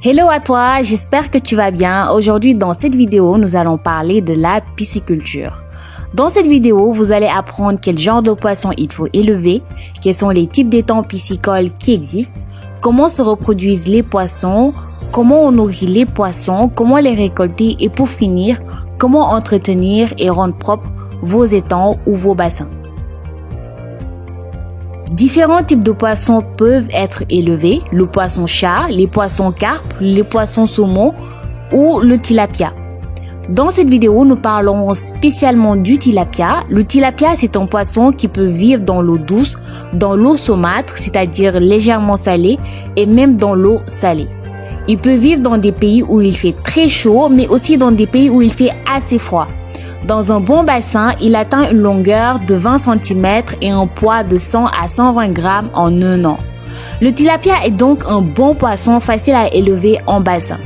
Hello à toi, j'espère que tu vas bien. Aujourd'hui, dans cette vidéo, nous allons parler de la pisciculture. Dans cette vidéo, vous allez apprendre quel genre de poissons il faut élever, quels sont les types d'étangs piscicoles qui existent, comment se reproduisent les poissons, comment on nourrit les poissons, comment les récolter et pour finir, comment entretenir et rendre propres vos étangs ou vos bassins. Différents types de poissons peuvent être élevés, le poisson-chat, les poissons carpes, les poissons saumon ou le tilapia. Dans cette vidéo, nous parlons spécialement du tilapia. Le tilapia, c'est un poisson qui peut vivre dans l'eau douce, dans l'eau saumâtre, c'est-à-dire légèrement salée, et même dans l'eau salée. Il peut vivre dans des pays où il fait très chaud, mais aussi dans des pays où il fait assez froid. Dans un bon bassin, il atteint une longueur de 20 cm et un poids de 100 à 120 grammes en un an. Le tilapia est donc un bon poisson facile à élever en bassin.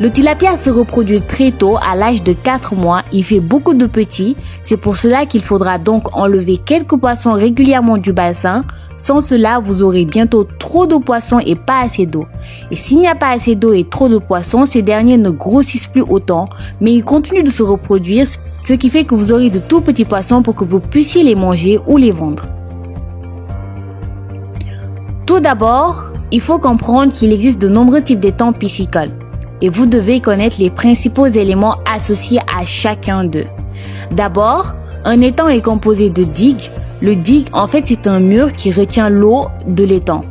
Le tilapia se reproduit très tôt, à l'âge de 4 mois. Il fait beaucoup de petits. C'est pour cela qu'il faudra donc enlever quelques poissons régulièrement du bassin. Sans cela, vous aurez bientôt trop de poissons et pas assez d'eau. Et s'il n'y a pas assez d'eau et trop de poissons, ces derniers ne grossissent plus autant, mais ils continuent de se reproduire, ce qui fait que vous aurez de tout petits poissons pour que vous puissiez les manger ou les vendre. Tout d'abord, il faut comprendre qu'il existe de nombreux types d'étangs piscicoles. Et vous devez connaître les principaux éléments associés à chacun d'eux. D'abord, un étang est composé de digues. Le digue, en fait, c'est un mur qui retient l'eau de l'étang.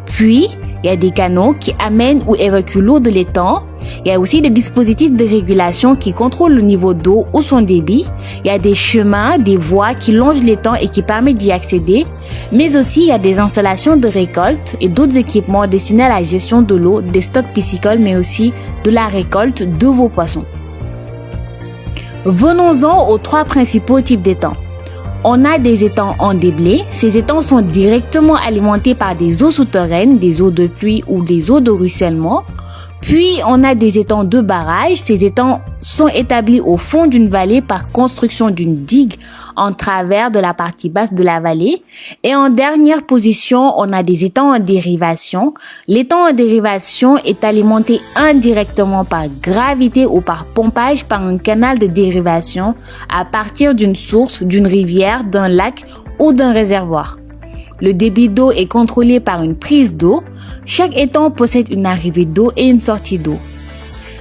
Puis, il y a des canaux qui amènent ou évacuent l'eau de l'étang. Il y a aussi des dispositifs de régulation qui contrôlent le niveau d'eau ou son débit. Il y a des chemins, des voies qui longent l'étang et qui permettent d'y accéder. Mais aussi, il y a des installations de récolte et d'autres équipements destinés à la gestion de l'eau, des stocks piscicoles, mais aussi de la récolte de vos poissons. Venons-en aux 3 principaux types d'étangs. On a des étangs en déblai. Ces étangs sont directement alimentés par des eaux souterraines, des eaux de pluie ou des eaux de ruissellement. Puis, on a des étangs de barrage. Ces étangs sont établis au fond d'une vallée par construction d'une digue en travers de la partie basse de la vallée. Et en dernière position, on a des étangs en dérivation. L'étang en dérivation est alimenté indirectement par gravité ou par pompage par un canal de dérivation à partir d'une source, d'une rivière, d'un lac ou d'un réservoir. Le débit d'eau est contrôlé par une prise d'eau. Chaque étang possède une arrivée d'eau et une sortie d'eau.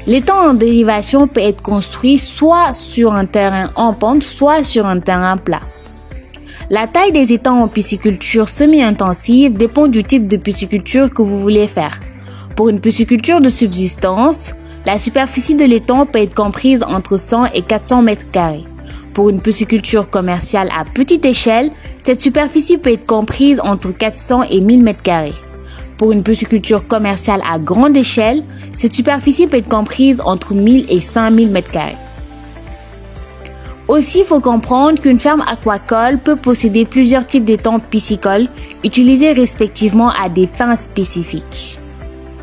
L'étang en dérivation peut être construit soit sur un terrain en pente, soit sur un terrain plat. La taille des étangs en pisciculture semi-intensive dépend du type de pisciculture que vous voulez faire. Pour une pisciculture de subsistance, la superficie de l'étang peut être comprise entre 100 et 400 mètres carrés. Pour une pisciculture commerciale à petite échelle, cette superficie peut être comprise entre 400 et 1000 mètres carrés. Pour une pisciculture commerciale à grande échelle, cette superficie peut être comprise entre 1000 et 5000 mètres carrés. Aussi, il faut comprendre qu'une ferme aquacole peut posséder plusieurs types d'étangs piscicoles utilisés respectivement à des fins spécifiques.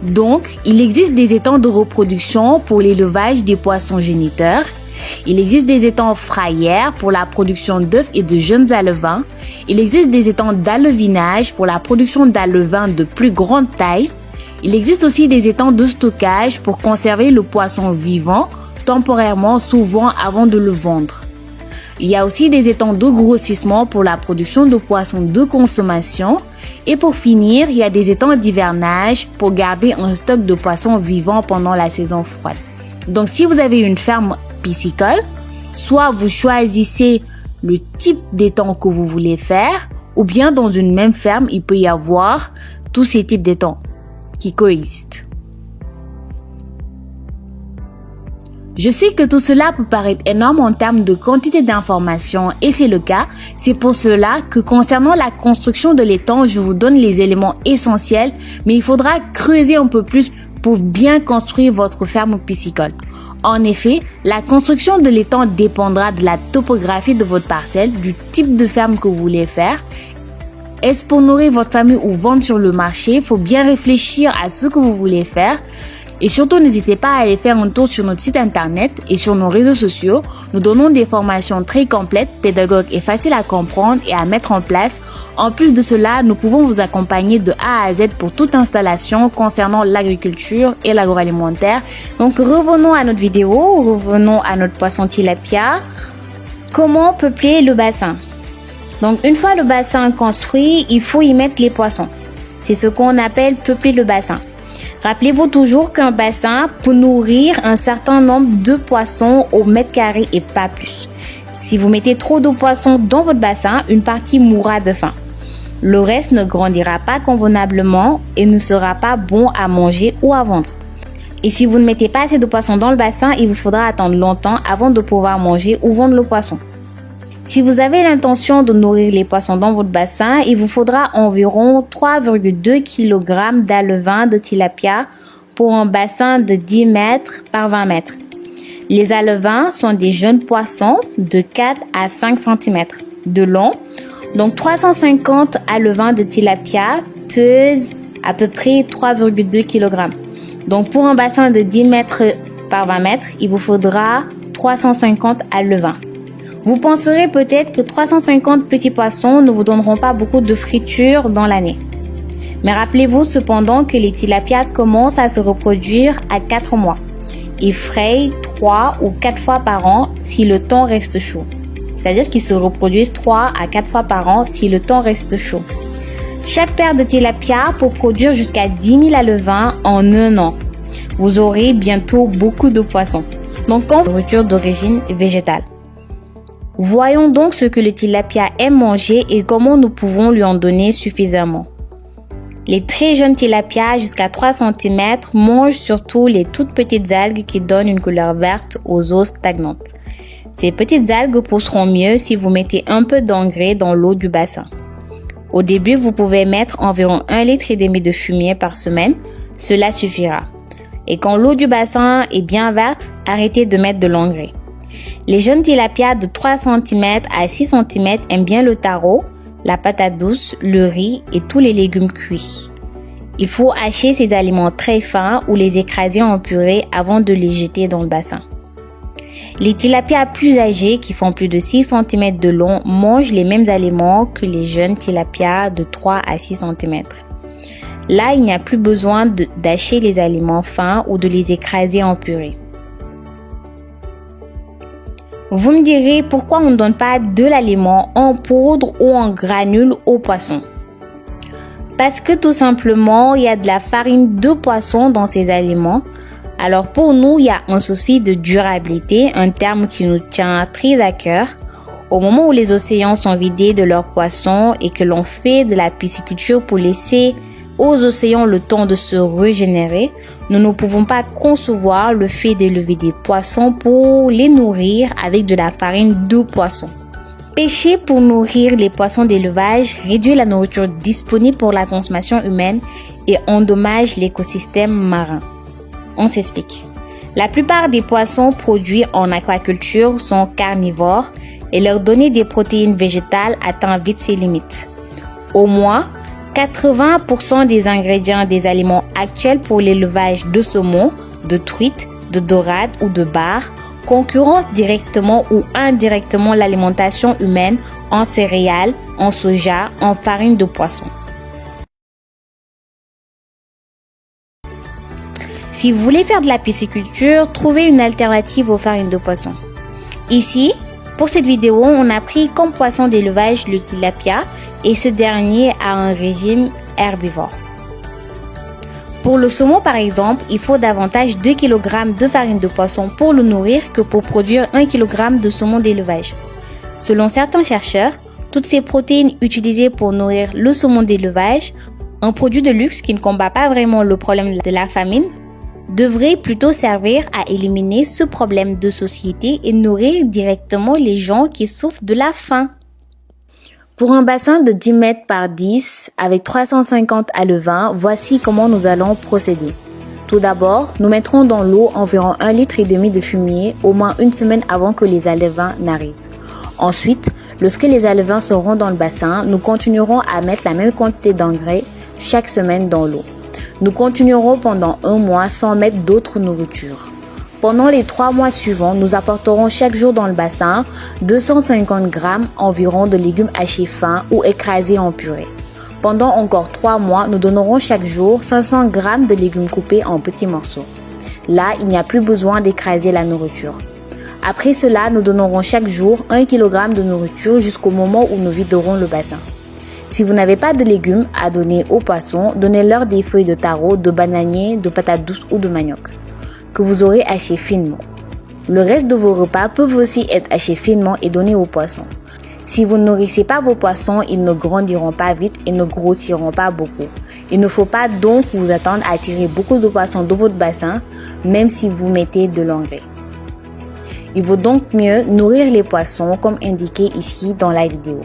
Donc, il existe des étangs de reproduction pour l'élevage des poissons géniteurs. Il existe des étangs frayères pour la production d'œufs et de jeunes alevins. Il existe des étangs d'alevinage pour la production d'alevins de plus grande taille. Il existe aussi des étangs de stockage pour conserver le poisson vivant temporairement, souvent avant de le vendre. Il y a aussi des étangs de grossissement pour la production de poissons de consommation. Et pour finir, il y a des étangs d'hivernage pour garder un stock de poissons vivants pendant la saison froide. Donc si vous avez une ferme piscicole, soit vous choisissez le type d'étang que vous voulez faire, ou bien dans une même ferme, il peut y avoir tous ces types d'étangs qui coexistent. Je sais que tout cela peut paraître énorme en termes de quantité d'informations et c'est le cas. C'est pour cela que concernant la construction de l'étang, je vous donne les éléments essentiels, mais il faudra creuser un peu plus pour bien construire votre ferme piscicole. En effet, la construction de l'étang dépendra de la topographie de votre parcelle, du type de ferme que vous voulez faire. Est-ce pour nourrir votre famille ou vendre sur le marché? Il faut bien réfléchir à ce que vous voulez faire. Et surtout, n'hésitez pas à aller faire un tour sur notre site internet et sur nos réseaux sociaux. Nous donnons des formations très complètes, pédagogues et faciles à comprendre et à mettre en place. En plus de cela, nous pouvons vous accompagner de A à Z pour toute installation concernant l'agriculture et l'agroalimentaire. Donc, revenons à notre vidéo, revenons à notre poisson tilapia. Comment peupler le bassin? Donc, une fois le bassin construit, il faut y mettre les poissons. C'est ce qu'on appelle peupler le bassin. Rappelez-vous toujours qu'un bassin peut nourrir un certain nombre de poissons au mètre carré et pas plus. Si vous mettez trop de poissons dans votre bassin, une partie mourra de faim. Le reste ne grandira pas convenablement et ne sera pas bon à manger ou à vendre. Et si vous ne mettez pas assez de poissons dans le bassin, il vous faudra attendre longtemps avant de pouvoir manger ou vendre le poisson. Si vous avez l'intention de nourrir les poissons dans votre bassin, il vous faudra environ 3,2 kg d'alevin de tilapia pour un bassin de 10 mètres par 20 mètres. Les alevins sont des jeunes poissons de 4 à 5 cm de long. Donc 350 alevins de tilapia pesent à peu près 3,2 kg. Donc pour un bassin de 10 mètres par 20 mètres, il vous faudra 350 alevins. Vous penserez peut-être que 350 petits poissons ne vous donneront pas beaucoup de friture dans l'année. Mais rappelez-vous cependant que les tilapias commencent à se reproduire à 4 mois. Ils frayent 3 ou 4 fois par an si le temps reste chaud. C'est-à-dire qu'ils se reproduisent 3 à 4 fois par an si le temps reste chaud. Chaque paire de tilapia peut produire jusqu'à 10 000 alevins en un an. Vous aurez bientôt beaucoup de poissons. Donc, nourriture d'origine végétale. Voyons donc ce que le tilapia aime manger et comment nous pouvons lui en donner suffisamment. Les très jeunes tilapias jusqu'à 3 cm mangent surtout les toutes petites algues qui donnent une couleur verte aux eaux stagnantes. Ces petites algues pousseront mieux si vous mettez un peu d'engrais dans l'eau du bassin. Au début, vous pouvez mettre environ 1,5 litre de fumier par semaine, cela suffira. Et quand l'eau du bassin est bien verte, arrêtez de mettre de l'engrais. Les jeunes tilapias de 3 cm à 6 cm aiment bien le taro, la patate douce, le riz et tous les légumes cuits. Il faut hacher ces aliments très fins ou les écraser en purée avant de les jeter dans le bassin. Les tilapias plus âgés, qui font plus de 6 cm de long, mangent les mêmes aliments que les jeunes tilapias de 3 à 6 cm. Là, il n'y a plus besoin d'hacher les aliments fins ou de les écraser en purée. Vous me direz pourquoi on ne donne pas de l'aliment en poudre ou en granules aux poissons. Parce que tout simplement, il y a de la farine de poisson dans ces aliments. Alors pour nous, il y a un souci de durabilité, un terme qui nous tient très à cœur. Au moment où les océans sont vidés de leurs poissons et que l'on fait de la pisciculture pour laisser aux océans le temps de se régénérer, nous ne pouvons pas concevoir le fait d'élever des poissons pour les nourrir avec de la farine de poisson. Pêcher pour nourrir les poissons d'élevage réduit la nourriture disponible pour la consommation humaine et endommage l'écosystème marin. On s'explique. La plupart des poissons produits en aquaculture sont carnivores et leur donner des protéines végétales atteint vite ses limites. Au moins, 80% des ingrédients des aliments actuels pour l'élevage de saumon, de truites, de dorades ou de bar concurrencent directement ou indirectement l'alimentation humaine en céréales, en soja, en farine de poisson. Si vous voulez faire de la pisciculture, trouvez une alternative aux farines de poisson. Ici, pour cette vidéo, on a pris comme poisson d'élevage le tilapia et ce dernier a un régime herbivore. Pour le saumon par exemple, il faut davantage 2 kg de farine de poisson pour le nourrir que pour produire 1 kg de saumon d'élevage. Selon certains chercheurs, toutes ces protéines utilisées pour nourrir le saumon d'élevage, un produit de luxe qui ne combat pas vraiment le problème de la famine, devrait plutôt servir à éliminer ce problème de société et nourrir directement les gens qui souffrent de la faim. Pour un bassin de 10 mètres par 10 avec 350 alevins, voici comment nous allons procéder. Tout d'abord, nous mettrons dans l'eau environ 1,5 litre de fumier au moins une semaine avant que les alevins n'arrivent. Ensuite, lorsque les alevins seront dans le bassin, nous continuerons à mettre la même quantité d'engrais chaque semaine dans l'eau. Nous continuerons pendant 1 mois sans mettre d'autres nourritures. Pendant les 3 mois suivants, nous apporterons chaque jour dans le bassin 250 grammes environ de légumes hachés fins ou écrasés en purée. Pendant encore 3 mois, nous donnerons chaque jour 500 grammes de légumes coupés en petits morceaux. Là, il n'y a plus besoin d'écraser la nourriture. Après cela, nous donnerons chaque jour 1 kg de nourriture jusqu'au moment où nous viderons le bassin. Si vous n'avez pas de légumes à donner aux poissons, donnez-leur des feuilles de taro, de bananier, de patates douces ou de manioc, que vous aurez hachées finement. Le reste de vos repas peuvent aussi être hachés finement et donnés aux poissons. Si vous ne nourrissez pas vos poissons, ils ne grandiront pas vite et ne grossiront pas beaucoup. Il ne faut pas donc vous attendre à attirer beaucoup de poissons dans votre bassin, même si vous mettez de l'engrais. Il vaut donc mieux nourrir les poissons comme indiqué ici dans la vidéo.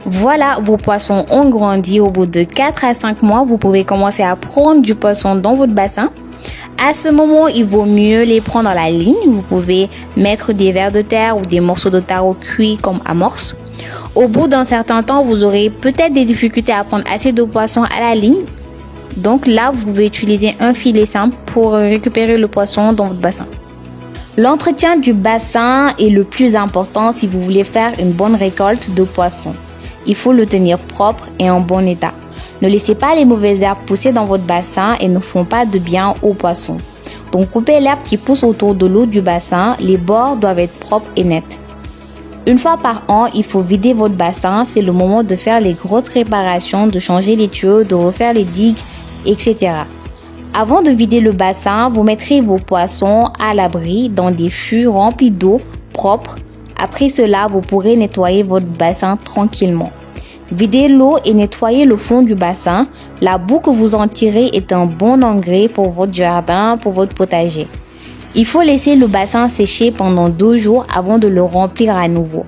Voilà, vos poissons ont grandi. Au bout de 4 à 5 mois, vous pouvez commencer à prendre du poisson dans votre bassin. À ce moment, il vaut mieux les prendre à la ligne. Vous pouvez mettre des vers de terre ou des morceaux de taro cuits comme amorce. Au bout d'un certain temps, vous aurez peut-être des difficultés à prendre assez de poissons à la ligne. Donc là, vous pouvez utiliser un filet simple pour récupérer le poisson dans votre bassin. L'entretien du bassin est le plus important si vous voulez faire une bonne récolte de poissons. Il faut le tenir propre et en bon état. Ne laissez pas les mauvaises herbes pousser dans votre bassin et ne font pas de bien aux poissons. Donc coupez l'herbe qui pousse autour de l'eau du bassin, les bords doivent être propres et nets. Une fois par an, il faut vider votre bassin, c'est le moment de faire les grosses réparations, de changer les tuyaux, de refaire les digues, etc. Avant de vider le bassin, vous mettrez vos poissons à l'abri dans des fûts remplis d'eau propre. Après cela, vous pourrez nettoyer votre bassin tranquillement. Videz l'eau et nettoyez le fond du bassin. La boue que vous en tirez est un bon engrais pour votre jardin, pour votre potager. Il faut laisser le bassin sécher pendant 2 jours avant de le remplir à nouveau.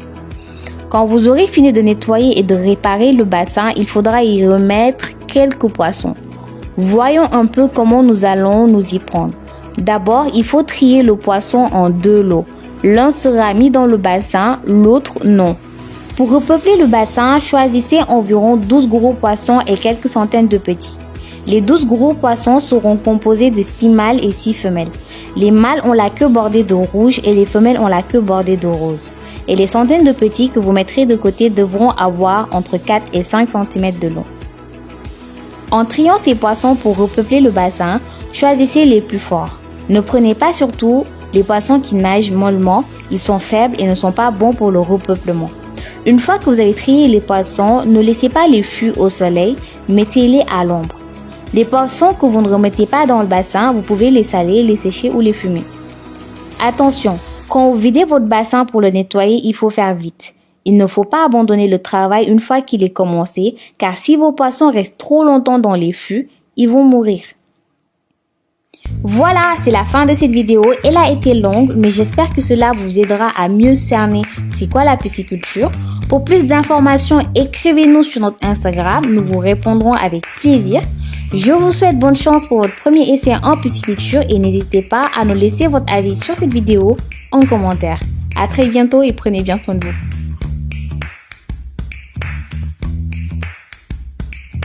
Quand vous aurez fini de nettoyer et de réparer le bassin, il faudra y remettre quelques poissons. Voyons un peu comment nous allons nous y prendre. D'abord, il faut trier le poisson en 2 lots. L'un sera mis dans le bassin, l'autre non. Pour repeupler le bassin, choisissez environ 12 gros poissons et quelques centaines de petits. Les 12 gros poissons seront composés de 6 mâles et 6 femelles. Les mâles ont la queue bordée de rouge et les femelles ont la queue bordée de rose. Et les centaines de petits que vous mettrez de côté devront avoir entre 4 et 5 cm de long. En triant ces poissons pour repeupler le bassin, choisissez les plus forts. Ne prenez pas surtout les poissons qui nagent mollement, ils sont faibles et ne sont pas bons pour le repeuplement. Une fois que vous avez trié les poissons, ne laissez pas les fûts au soleil, mettez-les à l'ombre. Les poissons que vous ne remettez pas dans le bassin, vous pouvez les saler, les sécher ou les fumer. Attention, quand vous videz votre bassin pour le nettoyer, il faut faire vite. Il ne faut pas abandonner le travail une fois qu'il est commencé, car si vos poissons restent trop longtemps dans les fûts, ils vont mourir. Voilà, c'est la fin de cette vidéo. Elle a été longue, mais j'espère que cela vous aidera à mieux cerner c'est quoi la pisciculture. Pour plus d'informations, écrivez-nous sur notre Instagram, nous vous répondrons avec plaisir. Je vous souhaite bonne chance pour votre premier essai en pisciculture et n'hésitez pas à nous laisser votre avis sur cette vidéo en commentaire. À très bientôt et prenez bien soin de vous.